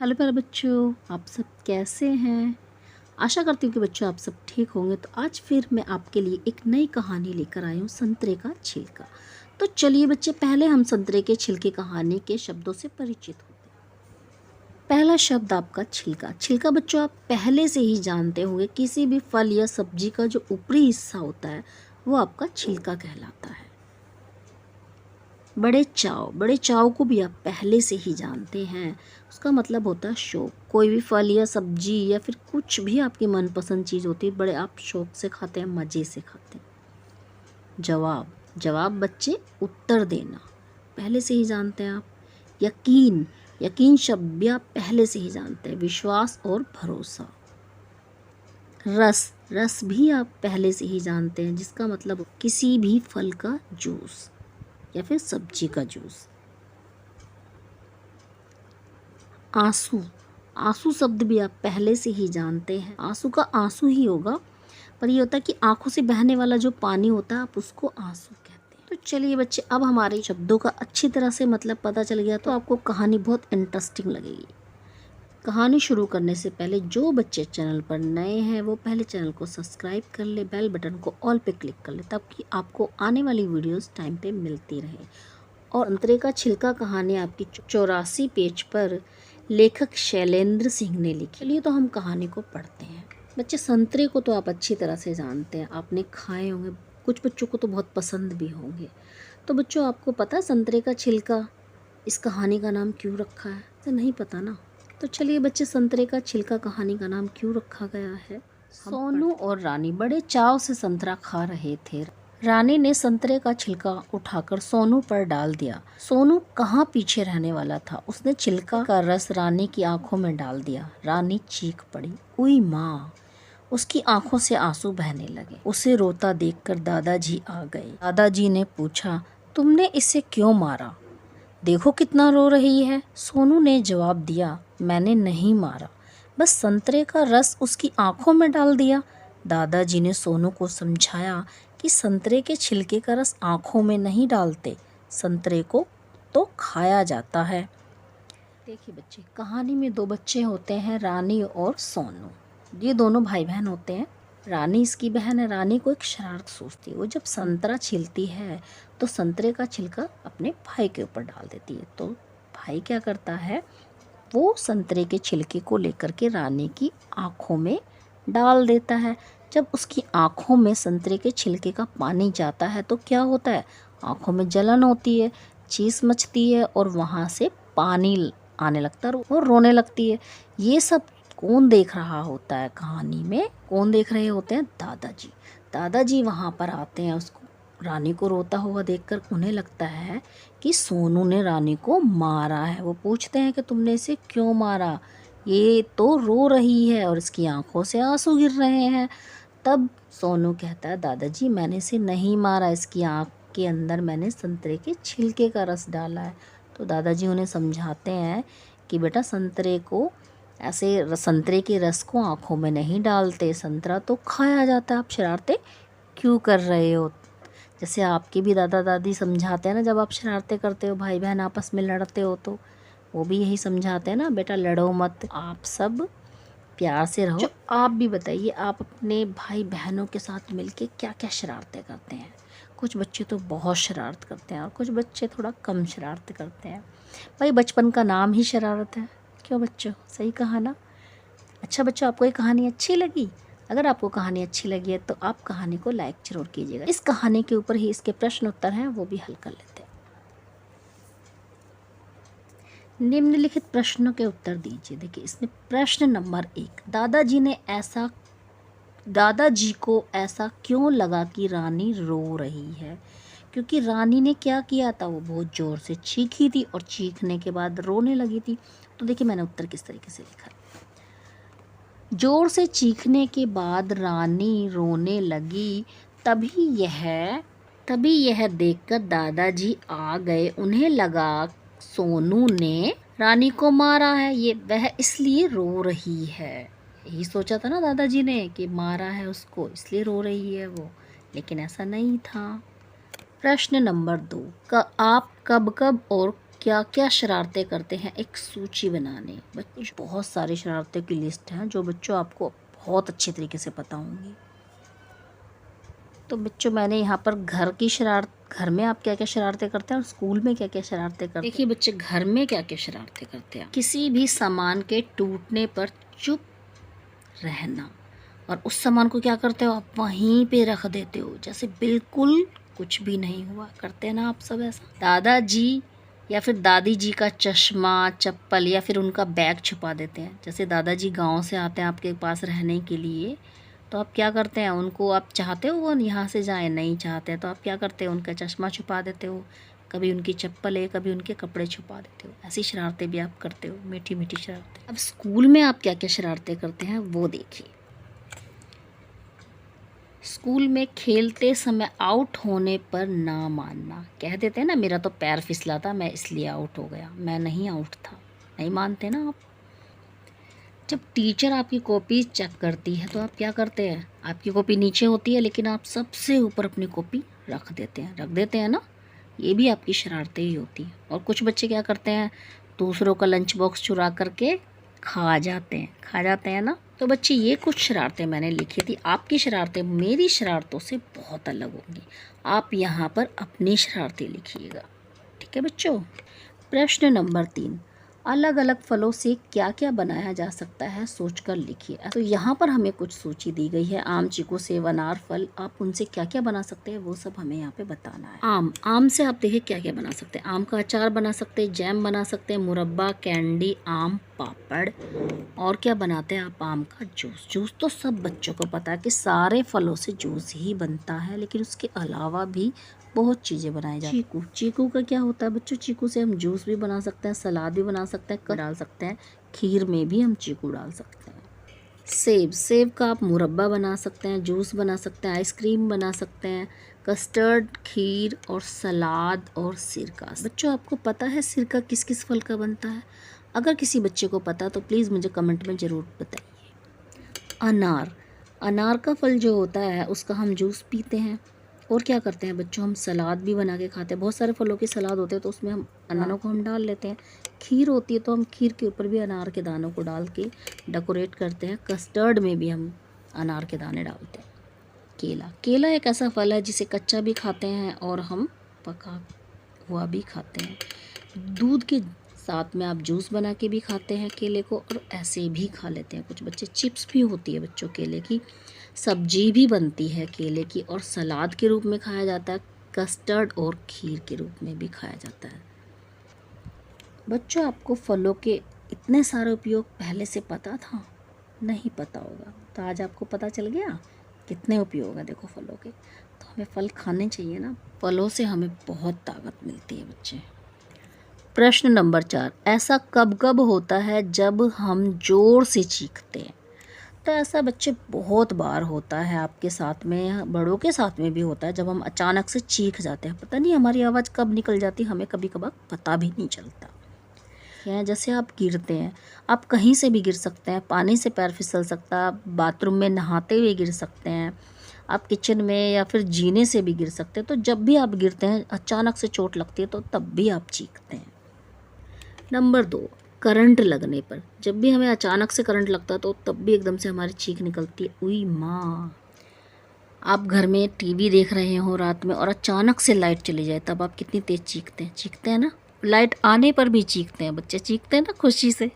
Hello प्यारे बच्चों, आप सब कैसे हैं। आशा करती हूँ कि बच्चों आप सब ठीक होंगे। तो आज फिर मैं आपके लिए एक नई कहानी लेकर आई हूँ, संतरे का छिलका। तो चलिए बच्चे, पहले हम संतरे के छिलके कहानी के शब्दों से परिचित होते हैं। पहला शब्द आपका छिलका। छिलका बच्चों आप पहले से ही जानते होंगे, किसी भी फल या सब्जी का जो ऊपरी हिस्सा होता है वो आपका छिलका कहलाता है। बड़े चाव को भी आप पहले से ही जानते हैं। उसका मतलब होता है शौक। कोई भी फल या सब्जी या फिर कुछ भी आपकी मनपसंद चीज़ होती है, बड़े आप शौक से खाते हैं, मज़े से खाते हैं। जवाब बच्चे उत्तर देना पहले से ही जानते हैं आप। यकीन शब्द भी आप पहले से ही जानते हैं। विश्वास और भरोसा। रस भी आप पहले से ही जानते हैं, जिसका मतलब किसी भी फल का जूस या फिर सब्जी का जूस। आंसू शब्द भी आप पहले से ही जानते हैं। आंसू का आंसू ही होगा, पर ये होता है कि आंखों से बहने वाला जो पानी होता है, आप उसको आंसू कहते हैं। तो चलिए बच्चे, अब हमारे शब्दों का अच्छी तरह से मतलब पता चल गया, तो आपको कहानी बहुत इंटरेस्टिंग लगेगी। कहानी शुरू करने से पहले जो बच्चे चैनल पर नए हैं वो पहले चैनल को सब्सक्राइब कर ले, बेल बटन को ऑल पे क्लिक कर ले, ताकि आपको आने वाली वीडियोस टाइम पे मिलती रहे। और संतरे का छिलका कहानी आपकी 84 पेज पर लेखक शैलेंद्र सिंह ने लिखी। चलिए तो हम कहानी को पढ़ते हैं। बच्चे, संतरे को तो आप अच्छी तरह से जानते हैं, आपने खाए होंगे, कुछ बच्चों को तो बहुत पसंद भी होंगे। तो बच्चों, आपको पता है संतरे का छिलका इस कहानी का नाम क्यों रखा है? तो नहीं पता ना। तो चलिए बच्चे, संतरे का छिलका कहानी का नाम क्यों रखा गया है। सोनू और रानी बड़े चाव से संतरा खा रहे थे। रानी ने संतरे का छिलका उठाकर सोनू पर डाल दिया। सोनू कहाँ पीछे रहने वाला था, उसने छिलका का रस रानी की आंखों में डाल दिया। रानी चीख पड़ी, उई माँ! उसकी आंखों से आंसू बहने लगे। उसे रोता देखकर दादाजी आ गए। दादाजी ने पूछा, तुमने इसे क्यों मारा? देखो कितना रो रही है। सोनू ने जवाब दिया, मैंने नहीं मारा, बस संतरे का रस उसकी आंखों में डाल दिया। दादाजी ने सोनू को समझाया कि संतरे के छिलके का रस आंखों में नहीं डालते, संतरे को तो खाया जाता है। देखिए बच्चे, कहानी में दो बच्चे होते हैं, रानी और सोनू। ये दोनों भाई बहन होते हैं। रानी इसकी बहन है। रानी को एक शरारत सोचती है। वो जब संतरा छीलती है तो संतरे का छिलका अपने भाई के ऊपर डाल देती है। तो भाई क्या करता है, वो संतरे के छिलके को लेकर के रानी की आंखों में डाल देता है। जब उसकी आंखों में संतरे के छिलके का पानी जाता है तो क्या होता है, आंखों में जलन होती है, चीस मचती है और वहाँ से पानी आने लगता है और रोने लगती है। ये सब कौन देख रहा होता है कहानी में? कौन देख रहे होते हैं? दादाजी। दादाजी वहाँ पर आते हैं। उसको, रानी को रोता हुआ देखकर उन्हें लगता है कि सोनू ने रानी को मारा है। वो पूछते हैं कि तुमने इसे क्यों मारा? ये तो रो रही है और इसकी आंखों से आंसू गिर रहे हैं। तब सोनू कहता है, दादाजी मैंने इसे नहीं मारा, इसकी आंख के अंदर मैंने संतरे के छिलके का रस डाला है। तो दादाजी उन्हें समझाते हैं कि बेटा, संतरे को ऐसे संतरे के रस को आंखों में नहीं डालते, संतरा तो खाया जाता है। आप शरारतें क्यों कर रहे हो? जैसे आपके भी दादा दादी समझाते हैं ना, जब आप शरारतें करते हो, भाई बहन आपस में लड़ते हो, तो वो भी यही समझाते हैं ना, बेटा लड़ो मत, आप सब प्यार से रहो। आप भी बताइए, आप अपने भाई बहनों के साथ मिलके क्या क्या शरारतें करते हैं? कुछ बच्चे तो बहुत शरारत करते हैं और कुछ बच्चे थोड़ा कम शरारत करते हैं। भाई, बचपन का नाम ही शरारत है। क्यों बच्चों, सही कहा ना? अच्छा बच्चों, आपको ये कहानी अच्छी लगी? अगर आपको कहानी अच्छी लगी है तो आप कहानी को लाइक जरूर कीजिएगा। इस कहानी के ऊपर ही इसके प्रश्न उत्तर हैं, वो भी हल कर लेते हैं। निम्नलिखित प्रश्नों के उत्तर दीजिए। देखिए, इसमें प्रश्न नंबर 1, दादाजी को ऐसा क्यों लगा कि रानी रो रही है? क्योंकि रानी ने क्या किया था, वो बहुत ज़ोर से चीखी थी और चीखने के बाद रोने लगी थी। तो देखिए मैंने उत्तर किस तरीके से लिखा है। जोर से चीखने के बाद रानी रोने लगी। तभी यह देखकर दादाजी आ गए। उन्हें लगा सोनू ने रानी को मारा है, ये वह इसलिए रो रही है। यही सोचा था ना दादाजी ने कि मारा है उसको, इसलिए रो रही है वो, लेकिन ऐसा नहीं था। प्रश्न नंबर 2, आप कब कब और क्या क्या शरारतें करते हैं एक सूची बनाने। बच्चों बहुत सारी शरारतें की लिस्ट है जो बच्चों आपको बहुत अच्छे तरीके से पता होंगी। तो बच्चों मैंने यहाँ पर घर में आप क्या क्या शरारतें करते हैं और स्कूल में क्या क्या शरारतें करते हैं। देखिए बच्चे घर में क्या क्या शरारतें करते हैं। किसी भी सामान के टूटने पर चुप रहना और उस सामान को क्या करते हो आप वहीं पे रख देते हो जैसे बिल्कुल कुछ भी नहीं हुआ। करते हैं ना आप सब ऐसा। दादाजी या फिर दादी जी का चश्मा, चप्पल या फिर उनका बैग छुपा देते हैं। जैसे दादाजी गांव से आते हैं आपके पास रहने के लिए, तो आप क्या करते हैं उनको, आप चाहते हो वो यहाँ से जाए, नहीं चाहते तो आप क्या करते हो उनका चश्मा छुपा देते हो, कभी उनकी चप्पल है, कभी उनके कपड़े छुपा देते हो। ऐसी शरारतें भी आप करते हो, मीठी मीठी शरारतें। अब स्कूल में आप क्या क्या शरारतें करते हैं वो देखिए। स्कूल में खेलते समय आउट होने पर ना मानना। कह देते हैं ना मेरा तो पैर फिसला था मैं इसलिए आउट हो गया, मैं नहीं आउट था, नहीं मानते ना आप। जब टीचर आपकी कॉपी चेक करती है तो आप क्या करते हैं, आपकी कॉपी नीचे होती है लेकिन आप सबसे ऊपर अपनी कॉपी रख देते हैं ना। ये भी आपकी शरारतें ही होती हैं। और कुछ बच्चे क्या करते हैं दूसरों का लंच बॉक्स चुरा करके खा जाते हैं ना। तो बच्चे ये कुछ शरारतें मैंने लिखी थी। आपकी शरारतें मेरी शरारतों से बहुत अलग होंगी। आप यहाँ पर अपनी शरारतें लिखिएगा, ठीक है बच्चों। प्रश्न नंबर 3, अलग अलग फलों से क्या क्या बनाया जा सकता है सोचकर लिखिए। तो यहाँ पर हमें कुछ सूची दी गई है, आम, चीकू, सेब, अनार, फल। आप उनसे क्या क्या बना सकते हैं वो सब हमें यहाँ पे बताना है। आम से आप देखिए क्या क्या बना सकते हैं। आम का अचार बना सकते हैं, जैम बना सकते हैं, मुरब्बा, कैंडी, आम पापड़। और क्या बनाते हैं आप, आम का जूस तो सब बच्चों को पता है कि सारे फलों से जूस ही बनता है, लेकिन उसके अलावा भी बहुत चीज़ें बनाई जाती हैं। चीकू का क्या होता है बच्चों, चीकू से हम जूस भी बना सकते हैं, सलाद भी बना सकते हैं, डाल सकते हैं, खीर में भी हम चीकू डाल सकते हैं। सेब का आप मुरब्बा बना सकते हैं, जूस बना सकते हैं, आइसक्रीम बना सकते हैं, कस्टर्ड, खीर और सलाद और सिरका। बच्चों आपको पता है सिरका किस किस फल का बनता है? अगर किसी बच्चे को पता तो प्लीज़ मुझे कमेंट में ज़रूर बताइए। अनार का फल जो होता है उसका हम जूस पीते हैं। और क्या करते हैं बच्चों, हम सलाद भी बना के खाते हैं। बहुत सारे फलों की सलाद होते हैं तो उसमें हम अनारों को हम डाल लेते हैं। खीर होती है तो हम खीर के ऊपर भी अनार के दानों को डाल के डेकोरेट करते हैं। कस्टर्ड में भी हम अनार के दाने डालते हैं। केला एक ऐसा फल है जिसे कच्चा भी खाते हैं और हम पका हुआ भी खाते हैं। दूध के साथ में आप जूस बना के भी खाते हैं केले को, और ऐसे भी खा लेते हैं कुछ बच्चे। चिप्स भी होती है बच्चों केले की, सब्जी भी बनती है केले की, और सलाद के रूप में खाया जाता है, कस्टर्ड और खीर के रूप में भी खाया जाता है। बच्चों आपको फलों के इतने सारे उपयोग पहले से पता था? नहीं पता होगा, तो आज आपको पता चल गया कितने उपयोग है देखो फलों के। तो हमें फल खाने चाहिए ना, फलों से हमें बहुत ताकत मिलती है बच्चे। प्रश्न नंबर 4, ऐसा कब कब होता है जब हम जोर से चीखते हैं? तो ऐसा बच्चे बहुत बार होता है आपके साथ में, बड़ों के साथ में भी होता है, जब हम अचानक से चीख जाते हैं। पता नहीं हमारी आवाज़ कब निकल जाती है, हमें कभी कभार पता भी नहीं चलता है। जैसे आप गिरते हैं, आप कहीं से भी गिर सकते हैं, पानी से पैर फिसल सकता है, आप बाथरूम में नहाते हुए गिर सकते हैं, आप किचन में या फिर जीने से भी गिर सकते हैं। तो जब भी आप गिरते हैं अचानक से चोट लगती है तो तब भी आप चीखते हैं। नंबर 2, करंट लगने पर। जब भी हमें अचानक से करंट लगता है तो तब भी एकदम से हमारी चीख निकलती है, उई माँ। आप घर में टीवी देख रहे हो रात में और अचानक से लाइट चली जाए, तब आप कितनी तेज चीखते हैं ना। लाइट आने पर भी चीखते हैं बच्चे, चीखते हैं ना खुशी से।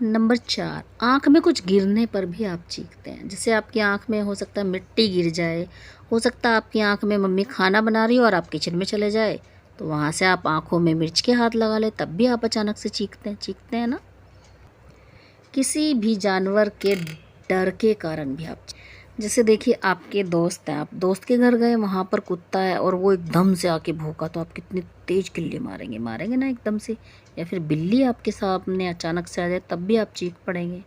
नंबर 4, आँख में कुछ गिरने पर भी आप चीखते हैं। जैसे आपकी आँख में हो सकता है मिट्टी गिर जाए, हो सकता है आपकी आँख में मम्मी खाना बना रही हो और आप किचन में चले जाए, तो वहाँ से आप आँखों में मिर्च के हाथ लगा ले, तब भी आप अचानक से चीखते हैं ना। किसी भी जानवर के डर के कारण भी आप, जैसे देखिए आपके दोस्त हैं, आप दोस्त के घर गए, वहाँ पर कुत्ता है और वो एकदम से आके भौंका, तो आप कितनी तेज किल्ली मारेंगे ना एकदम से। या फिर बिल्ली आपके सामने अचानक से आ जाए तब भी आप चीख पड़ेंगे।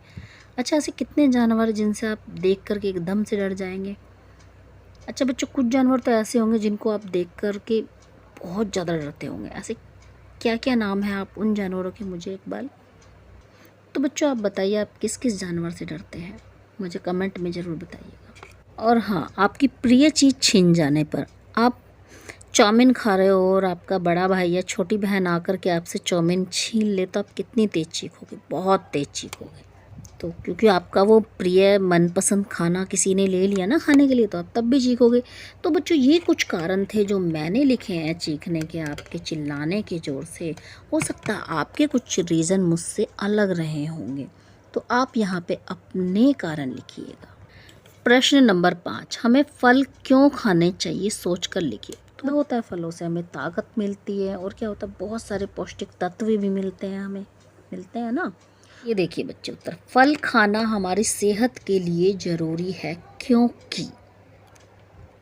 अच्छा, ऐसे कितने जानवर जिनसे आप देख करके एकदम से डर जाएंगे। अच्छा बच्चों, कुछ जानवर तो ऐसे होंगे जिनको आप देख करके बहुत ज़्यादा डरते होंगे। ऐसे क्या क्या नाम है आप उन जानवरों के, मुझे एक बार। तो बच्चों आप बताइए आप किस किस जानवर से डरते हैं, मुझे कमेंट में ज़रूर बताइएगा। और हाँ, आपकी प्रिय चीज़ छिन जाने पर आप चाउमीन खा रहे हो और आपका बड़ा भाई या छोटी बहन आकर के आपसे चाउमीन छीन ले तो आप कितनी तेज़ चीखोगे, बहुत तेज़ चीखोगे। तो क्योंकि आपका वो प्रिय मनपसंद खाना किसी ने ले लिया ना खाने के लिए, तो आप तब भी चीखोगे। तो बच्चों ये कुछ कारण थे जो मैंने लिखे हैं चीखने के, आपके चिल्लाने के ज़ोर से। हो सकता है आपके कुछ रीज़न मुझसे अलग रहे होंगे, तो आप यहाँ पे अपने कारण लिखिएगा। प्रश्न नंबर 5, हमें फल क्यों खाने चाहिए, सोच कर लिखिए। तो होता है फलों से हमें ताकत मिलती है, और क्या होता है बहुत सारे पौष्टिक तत्व भी मिलते हैं, हमें मिलते हैं ना। ये देखिए बच्चे उत्तर, फल खाना हमारी सेहत के लिए ज़रूरी है क्योंकि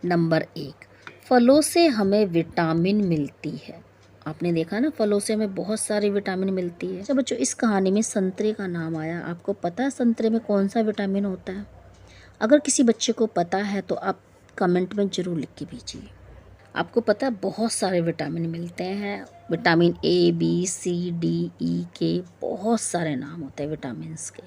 नंबर 1, फलों से हमें विटामिन मिलती है। आपने देखा ना फलों से हमें बहुत सारी विटामिन मिलती है। अच्छा बच्चों, इस कहानी में संतरे का नाम आया, आपको पता है संतरे में कौन सा विटामिन होता है? अगर किसी बच्चे को पता है तो आप कमेंट में ज़रूर लिख के भेजिए। आपको पता है बहुत सारे विटामिन मिलते हैं, vitamin A B C D E के बहुत सारे नाम होते हैं विटामिन्स के।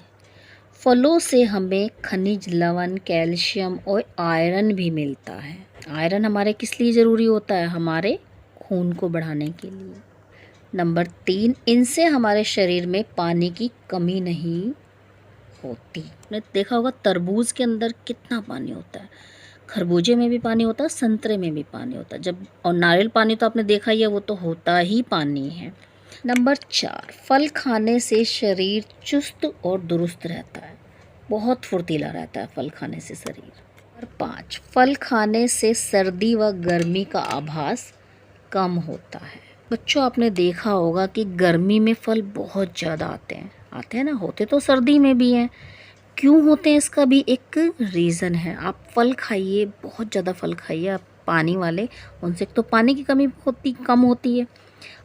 फलों से हमें खनिज लवण, कैल्शियम और आयरन भी मिलता है। आयरन हमारे किस लिए ज़रूरी होता है? हमारे खून को बढ़ाने के लिए। नंबर 3, इनसे हमारे शरीर में पानी की कमी नहीं होती। आपने देखा होगा तरबूज के अंदर कितना पानी होता है, खरबूजे में भी पानी होता है, संतरे में भी पानी होता है, जब और नारियल पानी तो आपने देखा ही है, वो तो होता ही पानी है। नंबर 4, फल खाने से शरीर चुस्त और दुरुस्त रहता है, बहुत फुर्तीला रहता है फल खाने से शरीर। नंबर 5, फल खाने से सर्दी व गर्मी का आभास कम होता है। बच्चों आपने देखा होगा कि गर्मी में फल बहुत ज़्यादा आते हैं ना, होते तो सर्दी में भी हैं। क्यों होते हैं इसका भी एक रीज़न है। आप फल खाइए, बहुत ज़्यादा फल खाइए आप पानी वाले, उनसे तो पानी की कमी कम होती है,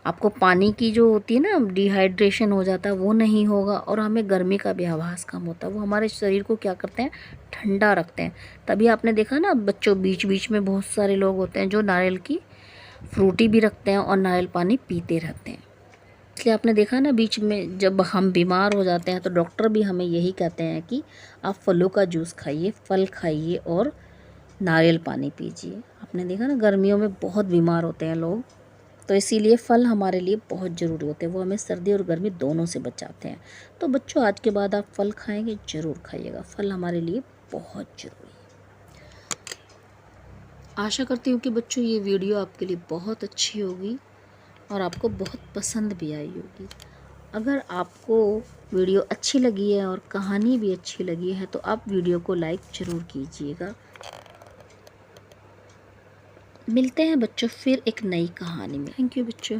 आपको पानी की जो होती है ना डिहाइड्रेशन हो जाता है वो नहीं होगा, और हमें गर्मी का भी आभास कम होता है। वो हमारे शरीर को क्या करते हैं, ठंडा रखते हैं। तभी आपने देखा ना बच्चों, बीच बीच में बहुत सारे लोग होते हैं जो नारियल की फ्रूटी भी रखते हैं और नारियल पानी पीते रहते हैं। इसलिए आपने देखा ना बीच में जब हम बीमार हो जाते हैं तो डॉक्टर भी हमें यही कहते हैं कि आप फलों का जूस खाइए, फल खाइए और नारियल पानी पीजिए। आपने देखा ना गर्मियों में बहुत बीमार होते हैं लोग, तो इसीलिए फल हमारे लिए बहुत ज़रूरी होते हैं, वो हमें सर्दी और गर्मी दोनों से बचाते हैं। तो बच्चों आज के बाद आप फल खाएंगे, ज़रूर खाइएगा, फल हमारे लिए बहुत ज़रूरी है। आशा करती हूँ कि बच्चों ये वीडियो आपके लिए बहुत अच्छी होगी और आपको बहुत पसंद भी आई होगी। अगर आपको वीडियो अच्छी लगी है और कहानी भी अच्छी लगी है तो आप वीडियो को लाइक ज़रूर कीजिएगा। मिलते हैं बच्चों फिर एक नई कहानी में। थैंक यू बच्चों।